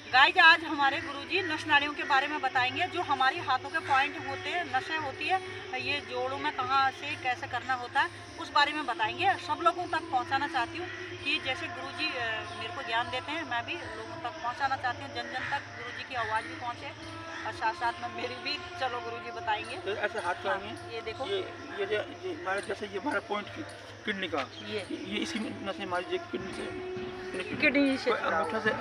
Guys आज हमारे गुरुजी नस नाड़ियों के बारे में बताएंगे, जो हमारी हाथों के पॉइंट होते हैं, नसें होती है, ये जोड़ों में कहाँ से कैसे करना होता है उस बारे में बताएंगे। सब लोगों तक पहुंचाना चाहती हूँ कि जैसे गुरुजी मेरे को ज्ञान देते हैं, मैं भी लोगों तक पहुंचाना चाहती हूँ, जन जन तक गुरुजी की आवाज़ भी पहुँचे और साथ साथ में मेरी भी। चलो गुरुजी बताएंगे। तो ऐसे हाथ लगाएंगे। ये देखो, ये हमारे जैसे ये हमारा पॉइंट किडनी का, ये इसी में नसें हमारी किडनी से किडनी से अंगूठा से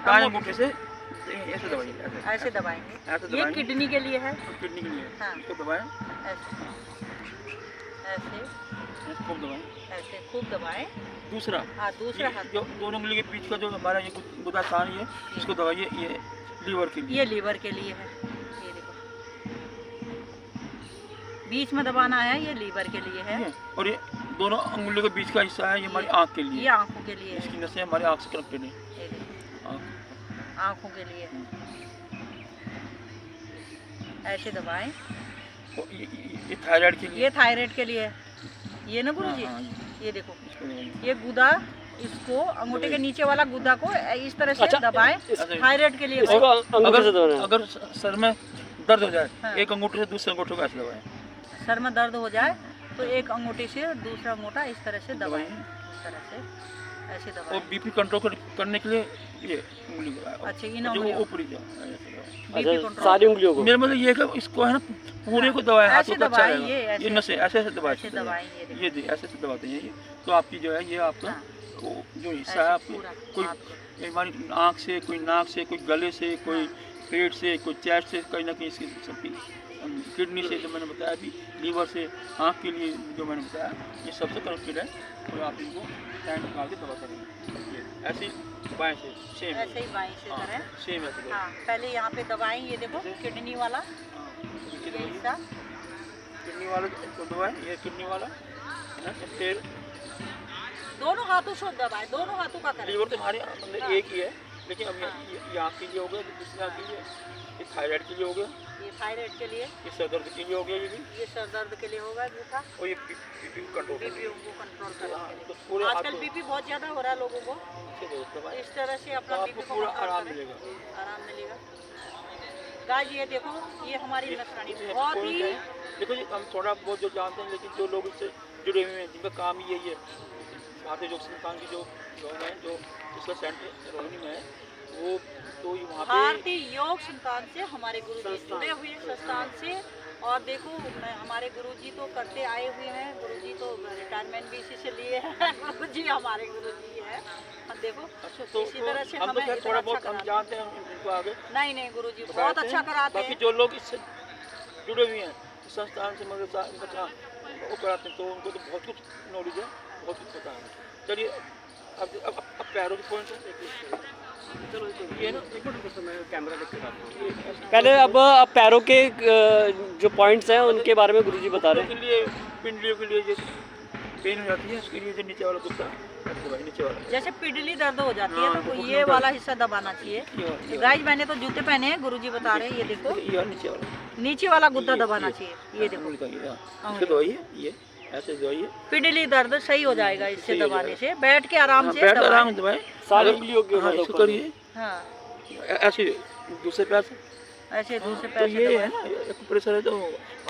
दाएं अंगूठे से ऐसे दबाइए, ऐसे दबाएंगे। ऐसे ये दबाएंगे। किडनी के लिए है, किडनी के लिए। हाँ। इसको दबाएं, ऐसे ऐसे खूब दबाएं। ऐसे खूब दबाएं। दूसरा, हाँ दूसरा हाथ, जो दोनों उंगली के बीच का जो हमारा ये गुदा स्थान है, इसको दबाइए। ये लीवर के लिए, ये लीवर के लिए है। ये देखो बीच में दबाना है, ये लीवर के लिए है। और ये दोनों उंगलियों के बीच का हिस्सा है, ये हमारी आँख के लिए। ये आंखों के लिए है। इसकी नसें हमारी आँख से कनेक्टेड है। ये देखो आँख। आंखों के लिए है। ऐसे दबाएं। और ये थायराइड के लिए। ये थायराइड के लिए है। ये ना गुरुजी, ये देखो ये गुदा, इसको अंगूठे के नीचे वाला गुदा को इस तरह से दबाएं। थायराइड के लिए। अगर सर में दर्द हो जाए, हाँ। एक अंगूठे से दूसरे अंगूठे को ऐसे दबाएं। सर में दर्द हो जाए तो एक अंगूठे से दूसरा अंगूठा इस तरह से दबाएं। इस तरह से ऐसे और दबाएं। बीपी कंट्रोल करने के लिए ये उंगली अच्छा, इन जो उंगलियों ऊपरी जो बीपी कंट्रोल। सारी उंगलियों को। मेरे मतलब ये है कि इसको है ना पूरे को दबाएं, ऐसे हाथों का अच्छा दबाएं, रहेगा। ये ये नसें ऐसे ऐसे दबाएं, ऐसे दबाएं। ये देखो। ये ऐसे ऐसे दबाते हैं। ये तो आपकी जो है ये आपका हाँ। वो जो हिस्सा ऐसे है आपके, पूरा कोई आपको। हमारी आँख से, कोई नाक से, कोई गले से, कोई पेट से, कोई चेस्ट से, कहीं ना कहीं इसकी सबकी किडनी से जो मैंने बताया अभी, लीवर से, आँख के लिए जो मैंने बताया, ये सबसे कनेक्टेड है। तो आप इनको टाइम निकाल के दबा करेंगे। ये ऐसे ही बाएं से सेम, ऐसे ही बाएं से करें। सेम ऐसे करें। हाँ पहले यहाँ पे दबाएं। ये देखो किडनी वाला ये हिस्सा, किडनी वाला को दबाएं, ये किडनी वाला है, फिर दोनों हाथों से दबाएं, दोनों हाथों का करें। लीवर तो हमारे अंदर एक ही है, लेकिन अब ये आँख के लिए हो गया, दूसरी आँख के लिए, ये थायराइड के लिए हो गया, ये थायराइड के लिए, ये सर दर्द के लिए हो गया, ये सर दर्द के लिए होगा जूठा, और ये बीपी कंट्रोल बीपी को कंट्रोल करने के तो लिए। पूरे हाथ आजकल को बीपी बहुत ज़्यादा हो रहा है लोगों को, दबाएं, इस तरह से अपना तो बीपी आपको को पूरा कंट्रोल आराम करें। मिलेगा। आराम मिलेगा। गाइस ये देखो, ये हमारी नसवानी ये बहुत point ही, है। देखो जी, हम थोड़ा बहुत जो जानते हैं, लेकिन जो लोग इससे जुड़े हुए हैं, जिनका काम ही यही है, भारतीय योग संस्थान की जो लोग हैं, जो इसका सेंटर रोहिणी में है, वो तो वहाँ पे भारतीय योग संस्थान से हमारे गुरुजी जुड़े हुए हैं, संस्थान से। और देखो हमारे गुरुजी तो करते आए हुए हैं, गुरुजी तो रिटायरमेंट भी इसी से लिए हैं। गुरुजी हमारे गुरुजी है। अब देखो अच्छा, तो इसी तरह से हम तो हमें खैर इतना थोड़ा अच्छा बहुत हम कराते जानते हैं, इनको आगे नहीं गुरुजी बहुत बताते अच्छा हैं। कराते बाकी हैं। जो लोग इससे जुड़े हुए हैं, इस संस्थान से मतलब वो कराते हैं, तो उनको तो बहुत कुछ नॉलेज है, बहुत कुछ पता है। चलिए अब पैरों के पॉइंट है, चलो ये ना कैमरा देख के ये पहले अब पैरों के जो पॉइंट्स हैं उनके बारे में गुरुजी बता रहे हैं। के लिए पिंडलियों के लिए जो पेन हो जाती है, उसके लिए जो नीचे वाला कुत्ता नीचे वाला, जैसे पिडली दर्द हो जाती है हाँ, तो तो ये वाला हिस्सा दबाना चाहिए। ये गाइस मैंने तो जूते पहने हैं, गुरुजी बता रहे हैं। ये देखो ये नीचे वाला, नीचे वाला गुद्दा दबाना चाहिए। ये देखो इसको दबाइए, ये ऐसे दबाइए, पिडली दर्द सही हो जाएगा इससे सही हो दबाने जाएगा। से। बैठ के आराम से बैठ दबाएं। आराम से दबाएं, सारी उंगलियों के हाँ, ऊपर इसको करिए हाँ ऐसे दूसरे पैर से। ऐसे दूसरे तो पैर से ये दबाएं। है ना, एक प्रेशर है, तो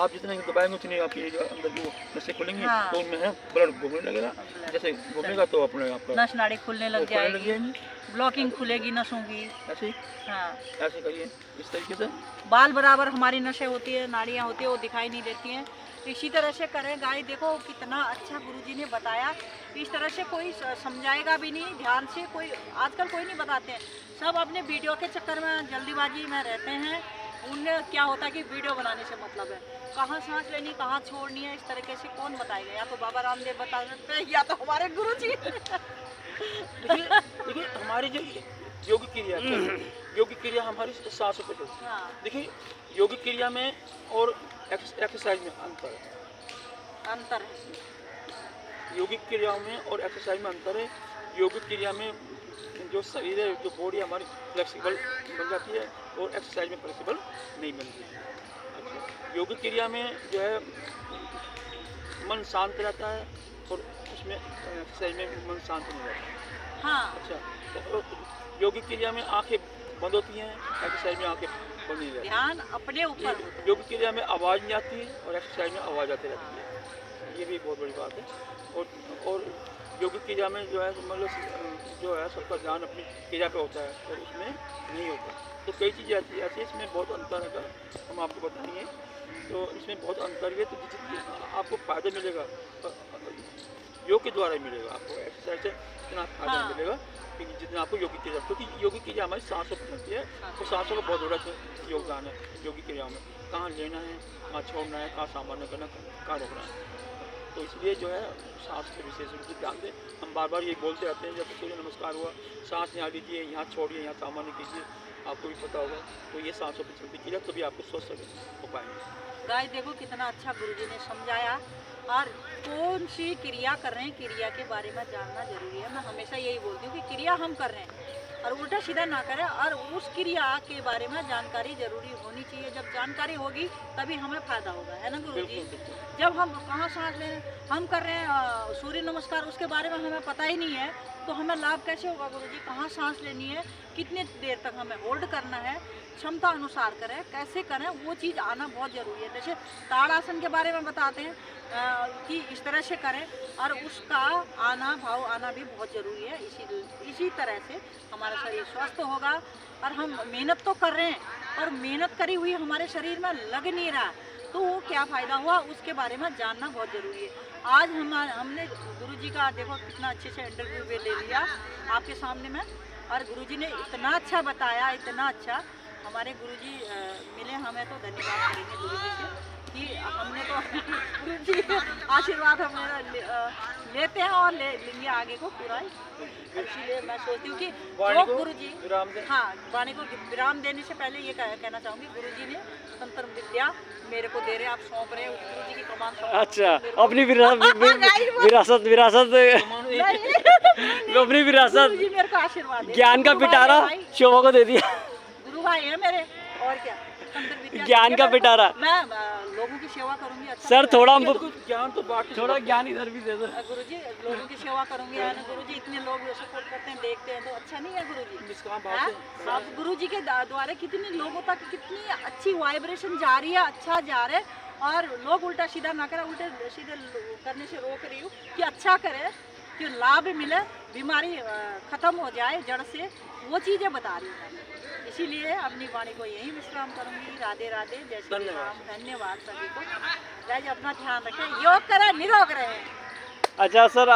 आप जितने दबाएंगे उतनी आपकी जो अंदर जो नसें खुलेंगी, हाँ। तो उनमें है ब्लड घूमने लगेगा। जैसे घूमेगा तो अपने आपका नस नाड़ी खुलने लग खोलने लग जाएगी, जाएंगी। ब्लॉकिंग खुलेगी नसों की। ऐसे ही हाँ ऐसे करिए, इस तरीके से। बाल बराबर हमारी नसें होती है, नाड़ियाँ होती है, वो दिखाई नहीं देती हैं। इसी तरह से करें। गाय देखो कितना अच्छा गुरुजी ने बताया। इस तरह से कोई समझाएगा भी नहीं ध्यान से, कोई आजकल कोई नहीं बताते हैं, सब अपने वीडियो के चक्कर में जल्दीबाजी में रहते हैं। उन्हें क्या होता है कि वीडियो बनाने से मतलब है, कहाँ सांस लेनी कहाँ छोड़नी है, इस तरीके से कौन बताएगा। या तो बाबा रामदेव बता सकते हैं या तो हमारे गुरुजी। देखिए हमारी जो योगिक क्रिया है, योगिक क्रिया हमारी सांसों पे चलती है। हाँ देखिए योगिक क्रिया में और एक्सरसाइज में अंतर है। अंतर है। योगिक क्रियाओं में और एक्सरसाइज में अंतर है। योगिक क्रिया में जो शरीर है, जो बॉडी हमारी फ्लेक्सिबल बन जाती है, और एक्सरसाइज में फ्लेक्सिबल नहीं बनती है। अच्छा, योगिक क्रिया में जो है मन शांत रहता है, और उसमें एक्सरसाइज में मन शांत नहीं रहता है। हाँ अच्छा, तो योगिक क्रिया में आंखें बंद होती हैं, एक्सरसाइज में आंखें बंद नहीं रहती। ध्यान अपने ऊपर होता है। योग क्रिया में आवाज़ नहीं आती है और एक्सरसाइज में आवाज़ आती रहती है, ये भी बहुत बड़ी बात है। और योग क्रिया में जो है मतलब जो है सबका ध्यान अपनी क्रिया पे होता है और उसमें नहीं होता। तो कई चीज़ें ऐसी ऐसी इसमें बहुत अंतर है, हम आपको बताएंगे। तो इसमें बहुत अंतर है, तो जितनी आपको फ़ायदा मिलेगा योग के द्वारा ही मिलेगा, आपको एक्सरसाइज से इतना फायदा हाँ। मिलेगा कि जितना आपको योगिक क्रिया, क्योंकि योगिक क्रिया हमारी सांसों पर चलती है और सांसों का बहुत बड़ा योगदान है योगिक क्रिया में। कहाँ लेना है, कहाँ छोड़ना है, कहाँ सामान्य करना, कहाँ रोकना है। तो इसलिए जो है सांस पे विशेष रूप से ध्यान दें। हम बार बार ये बोलते रहते हैं, जब सूर्य नमस्कार हुआ सांस यहाँ लीजिए, यहाँ छोड़िए, यहाँ सामान्य कीजिए, आपको भी पता होगा। तो ये सांसों पर चलती क्रिया तभी आपको स्वस्थ हो पाएंगे। गाइस देखो कितना अच्छा गुरुजी ने समझाया, और कौन सी क्रिया कर रहे हैं, क्रिया के बारे में जानना जरूरी है। मैं हमेशा यही बोलती हूँ कि क्रिया हम कर रहे हैं और उल्टा सीधा ना करें, और उस क्रिया के बारे में जानकारी जरूरी होनी चाहिए। जब जानकारी होगी तभी हमें फायदा होगा, है ना गुरुजी। जब हम कहाँ सांस ले रहे हैं, हम कर रहे हैं सूर्य नमस्कार, उसके बारे में हमें पता ही नहीं है, तो हमें लाभ कैसे होगा गुरुजी। कहाँ सांस लेनी है, कितनी देर तक हमें होल्ड करना है, क्षमता अनुसार करें, कैसे करें, वो चीज़ आना बहुत ज़रूरी है। जैसे ताड़ासन के बारे में बताते हैं कि इस तरह से करें, और उसका आना भाव आना भी बहुत ज़रूरी है। इसी तरह से हमारा शरीर स्वस्थ होगा। और हम मेहनत तो कर रहे हैं, और मेहनत करी हुई हमारे शरीर में लग नहीं रहा, तो वो क्या फ़ायदा हुआ, उसके बारे में जानना बहुत ज़रूरी है। आज हमने गुरुजी का देखो कितना अच्छे से इंटरव्यू भी ले लिया आपके सामने में, और गुरुजी ने इतना अच्छा बताया, इतना अच्छा। हमारे गुरुजी मिले, हमें तो धन्यवाद करेंगे गुरुजी से कि हमने तो गुरुजी आशीर्वाद हमें लेते हैं और लेंगे आगे को पूरा ही। इसीलिए मैं सोचती हूँ कि जो गुरुजी, हाँ, वाणी को विराम देने से पहले ये कहना चाहूँगी, गुरुजी ने तंत्र विद्या मेरे को दे रहे, आप सौंप रहे हैं गुरुजी की कमान। अच्छा, अपनी विरासत अपनी विरासत गुरुजी मेरे को आशीर्वाद दे, ज्ञान का पिटारा शोभा को दे दिया। गुरु भाई है मेरे, और क्या, तंत्र विद्या ज्ञान का पिटारा। मैं लोगों की सेवा करूंगी। अच्छा सर थोड़ा ज्ञान तो बात, थोड़ा ज्ञान इधर भी दे दो। गुरुजी लोगों की सेवा करूंगी, है ना गुरुजी। इतने लोग सपोर्ट करते हैं, देखते हैं, तो अच्छा नहीं है गुरुजी। अब गुरुजी के द्वारा कितने लोगों तक कितनी अच्छी वाइब्रेशन जा रही है, अच्छा जा रहा है, और लोग उल्टा सीधा ना करें, उल्टे सीधे करने से रोक रही हूँ कि अच्छा करे, कि लाभ मिले, बीमारी खत्म हो जाए जड़ से, वो चीज़ें बता रही हूँ। इसीलिए अपनी वाणी को यही विश्राम करूंगी। राधे राधे, जय श्री राम। धन्यवाद सभी को। जय, अपना ध्यान रखें, योग करें, निरोग रहें। अच्छा सर।